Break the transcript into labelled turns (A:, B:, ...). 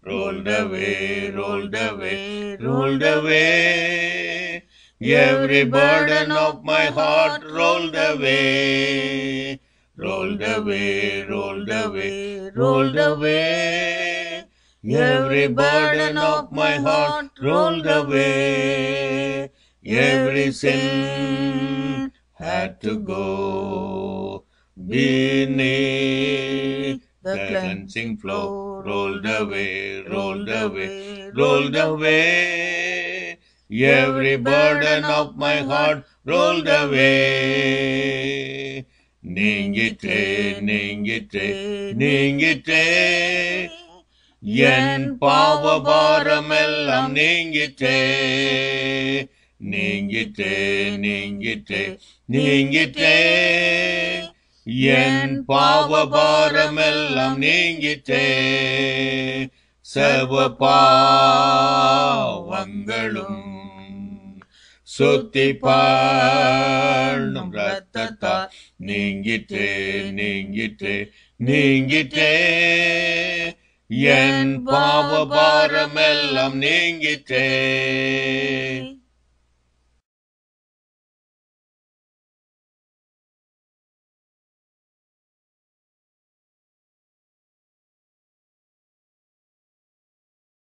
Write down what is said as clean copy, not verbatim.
A: rolled away, rolled away, rolled away. Every burden of my heart rolled away, rolled away, rolled away, rolled away. Every burden of my heart rolled away. Every sin had to go beneath the cleansing flow. Rolled away, rolled away, rolled away. Every burden of my heart rolled away. நீங்கிற்றே, நீங்கிற்றே, நீங்கிற்றே. என் பாவபாரமெல்லாம் நீங்கிற்றே, நீங்கிற்றே, நீங்கிற்றே, நீங்கிற்றே. என் பாவபாரமெல்லாம் நீங்கிற்றே. சர்வ பாவங்களும் சுத்தி பண்ணும் ரத்தத்தால் நீங்கிற்றே, நீங்கிற்றே, நீங்கிற்றே. என் பாவபாரமெல்லாம் நீங்கிற்றே.